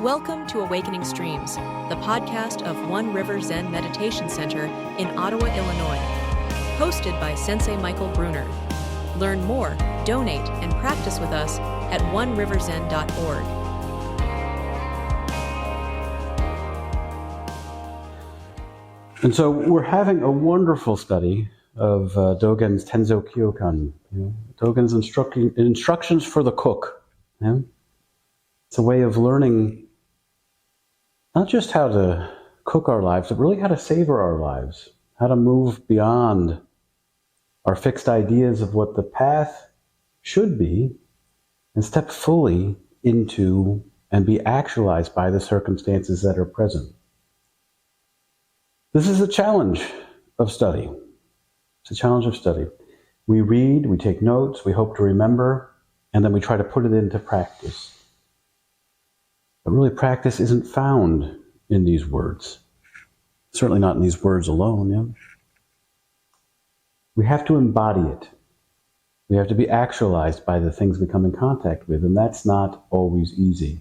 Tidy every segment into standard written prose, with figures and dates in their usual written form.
Welcome to Awakening Streams, the podcast of One River Zen Meditation Center in Ottawa, Illinois. Hosted by Sensei Michael Brunner. Learn more, donate, and practice with us at oneriverzen.org. And so we're having a wonderful study of Dōgen's Tenzo Kyōkun, Dōgen's instructions for the cook. Yeah? It's a way of learning not just how to cook our lives, but really how to savor our lives, how to move beyond our fixed ideas of what the path should be and step fully into and be actualized by the circumstances that are present. This is a challenge of study. It's a challenge of study. We read, we take notes, we hope to remember, and then we try to put it into practice. But really, practice isn't found in these words. Certainly not in these words alone. Yeah? We have to embody it. We have to be actualized by the things we come in contact with, and that's not always easy.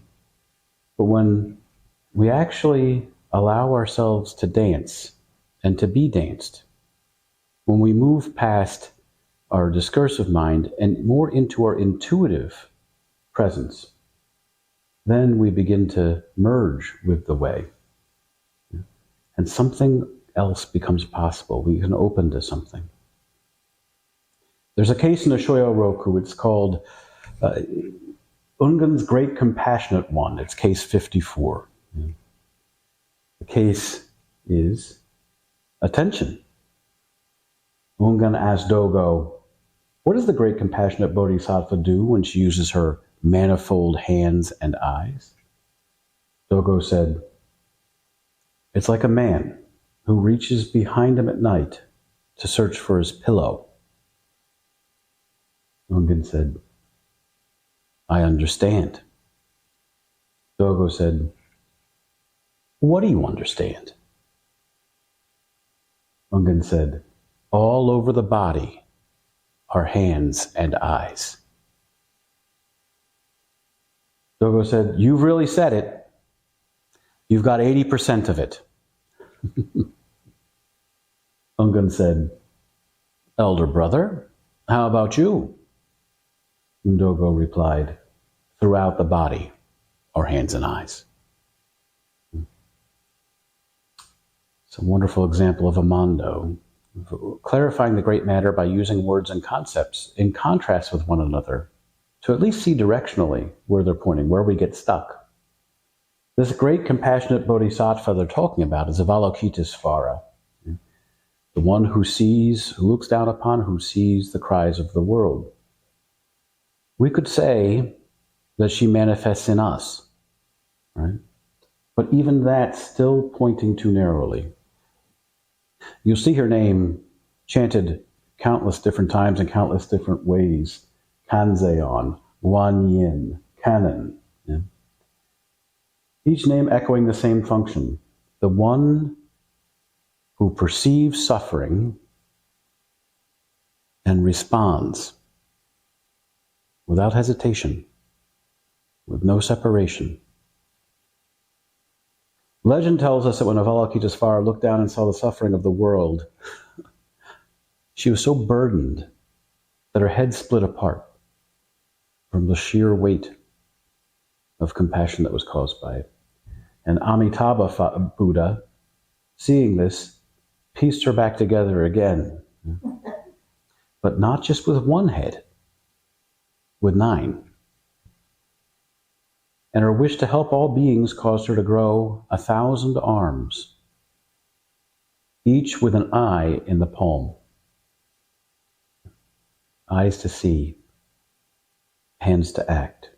But when we actually allow ourselves to dance and to be danced, when we move past our discursive mind and more into our intuitive presence, then we begin to merge with the way. And something else becomes possible. We can open to something. There's a case in the Shōyōroku. It's called Ungan's Great Compassionate One. It's case 54. The case is attention. Ungan asked Dōgo, what does the Great Compassionate Bodhisattva do when she uses her manifold hands and eyes? Dōgo said, it's like a man who reaches behind him at night to search for his pillow. Ungan said, I understand. Dōgo said, what do you understand? Ungan said, all over the body are hands and eyes. Dōgo said, you've really said it. You've got 80% of it. Ungan said, elder brother, how about you? And Dōgo replied, throughout the body are hands and eyes. It's a wonderful example of a mondo, clarifying the great matter by using words and concepts in contrast with one another to at least see directionally where they're pointing, where we get stuck. This great compassionate bodhisattva they're talking about is Avalokiteśvara, the one who sees, who looks down upon, who sees the cries of the world. We could say that she manifests in us, right? But even that's still pointing too narrowly. You'll see her name chanted countless different times in countless different ways. Kanzeon, Wanyin, Kanon. Yeah? Each name echoing the same function. The one who perceives suffering and responds without hesitation, with no separation. Legend tells us that when Avalokiteśvara looked down and saw the suffering of the world, she was so burdened that her head split apart from the sheer weight of compassion that was caused by it. And Amitabha Buddha, seeing this, pieced her back together again. But not just with one head, with 9. And her wish to help all beings caused her to grow 1,000 arms, each with an eye in the palm. Eyes to see, hands to act.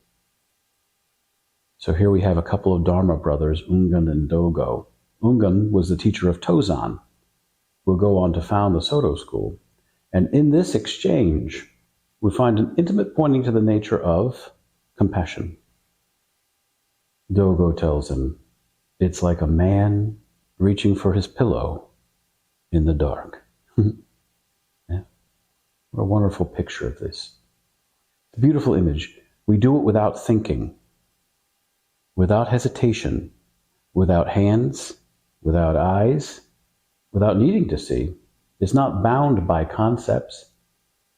So here we have a couple of Dharma brothers, Ungan and Dōgo. Ungan was the teacher of Tozan, who will go on to found the Soto school. And in this exchange, we find an intimate pointing to the nature of compassion. Dōgo tells him, it's like a man reaching for his pillow in the dark. Yeah. What a wonderful picture of this. It's a beautiful image. We do it without thinking. without hesitation, without hands, without eyes, without needing to see, is not bound by concepts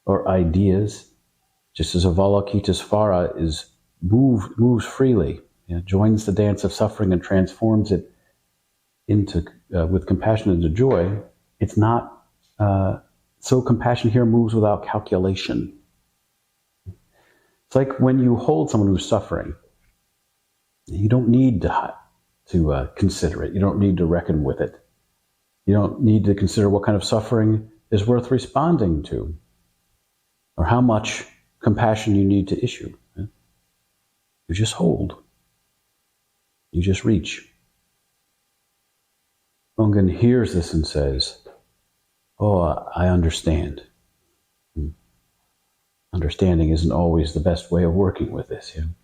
or ideas, just as Avalokiteśvara moves freely, joins the dance of suffering and transforms it into with compassion into joy. It's not so compassion here moves without calculation. It's like when you hold someone who's suffering, you don't need to consider it. You don't need to reckon with it. You don't need to consider what kind of suffering is worth responding to, or how much compassion you need to issue. You just hold. You just reach. Ungan hears this and says, "Oh, I understand." Understanding isn't always the best way of working with this. And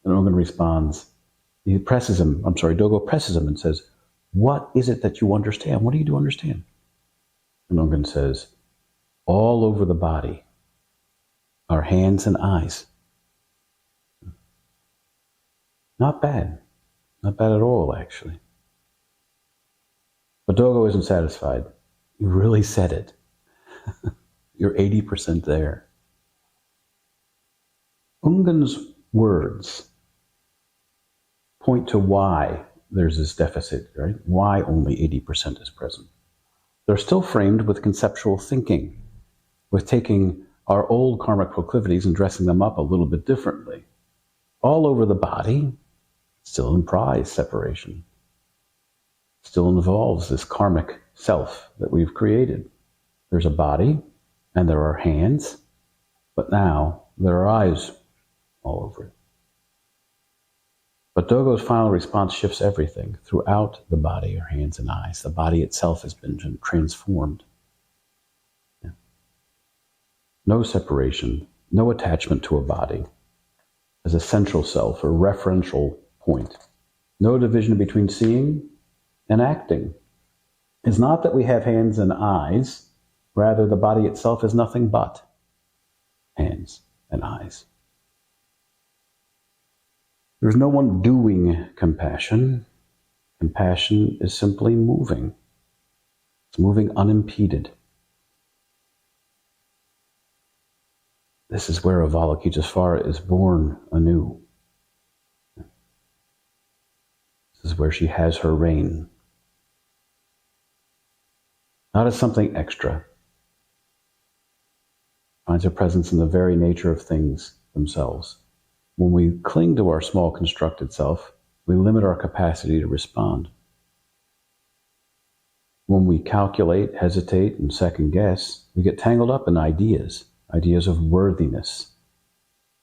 Ungan responds, Dōgo presses him and says, "What is it that you understand? What do you do understand?" And Ungan says, "All over the body are hands and eyes." Not bad. Not bad at all, actually. But Dōgo isn't satisfied. You really said it. You're 80% there. Ungan's words point to why there's this deficit, right? Why only 80% is present. They're still framed with conceptual thinking, with taking our old karmic proclivities and dressing them up a little bit differently. All over the body still implies separation, still involves this karmic self that we've created. There's a body, and there are hands, but now there are eyes all over it. But Dōgo's final response shifts everything. Throughout the body are hands and eyes. The body itself has been transformed. Yeah. No separation, no attachment to a body as a central self or referential point. No division between seeing and acting. It's not that we have hands and eyes. Rather, the body itself is nothing but hands and eyes. There's no one doing compassion. Compassion is simply moving. It's moving unimpeded. This is where Avalokiteśvara is born anew. This is where she has her reign. Not as something extra. Finds her presence in the very nature of things themselves. When we cling to our small constructed self, we limit our capacity to respond. When we calculate, hesitate, and second guess, we get tangled up in ideas of worthiness,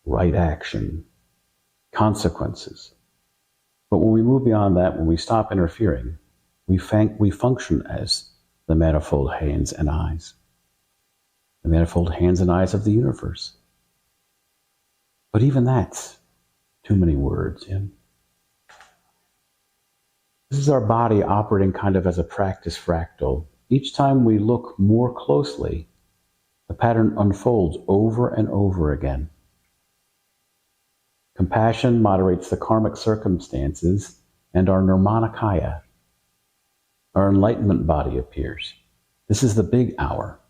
right action, consequences. But when we move beyond that, when we stop interfering, we function as the manifold hands and eyes. The manifold hands and eyes of the universe. But even that's too many words. Yeah? This is our body operating kind of as a practice fractal. Each time we look more closely, the pattern unfolds over and over again. Compassion moderates the karmic circumstances, and our nirmanakaya, our enlightenment body, appears. This is the big hour.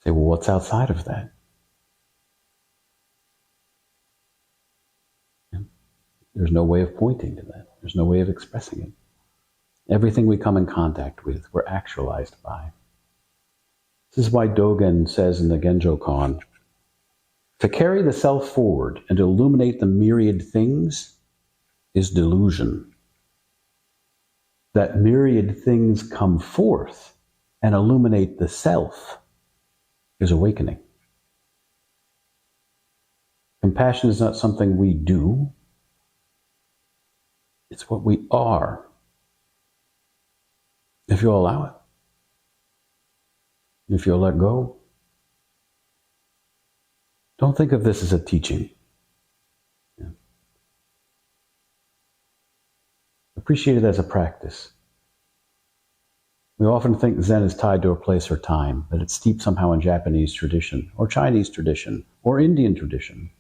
Say, well, what's outside of that? There's no way of pointing to that. There's no way of expressing it. Everything we come in contact with, we're actualized by. This is why Dōgen says in the Genjo Koan, to carry the self forward and to illuminate the myriad things is delusion. That myriad things come forth and illuminate the self is awakening. Compassion is not something we do. It's what we are. If you'll allow it. If you'll let go. Don't think of this as a teaching. Yeah. Appreciate it as a practice. We often think Zen is tied to a place or time, that it's steeped somehow in Japanese tradition, or Chinese tradition, or Indian tradition.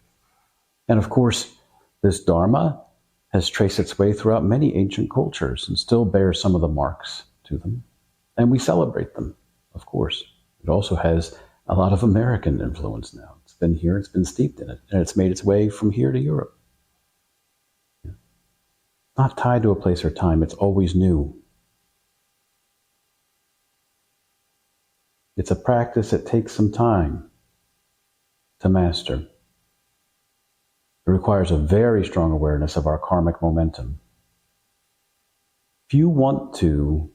And of course, this Dharma has traced its way throughout many ancient cultures and still bears some of the marks to them. And we celebrate them, of course. It also has a lot of American influence now. It's been here, it's been steeped in it, and it's made its way from here to Europe. Not tied to a place or time, it's always new. It's a practice that takes some time to master. It requires a very strong awareness of our karmic momentum. If you want to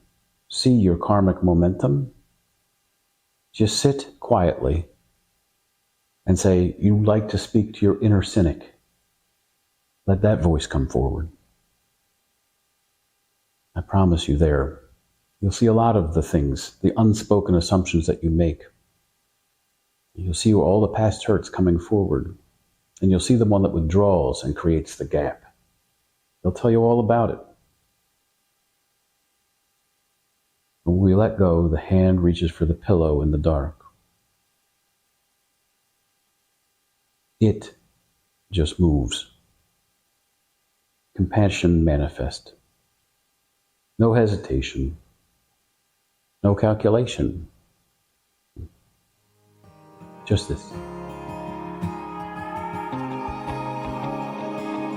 see your karmic momentum, just sit quietly and say, you'd like to speak to your inner cynic. Let that voice come forward. I promise you there, you'll see a lot of the things, the unspoken assumptions that you make. You'll see all the past hurts coming forward, and you'll see the one that withdraws and creates the gap. They'll tell you all about it. When we let go, the hand reaches for the pillow in the dark. It just moves. Compassion manifest. No hesitation. No calculation. Just this.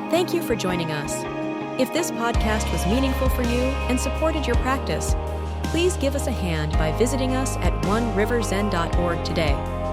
Thank you for joining us. If this podcast was meaningful for you and supported your practice, please give us a hand by visiting us at oneriverzen.org today.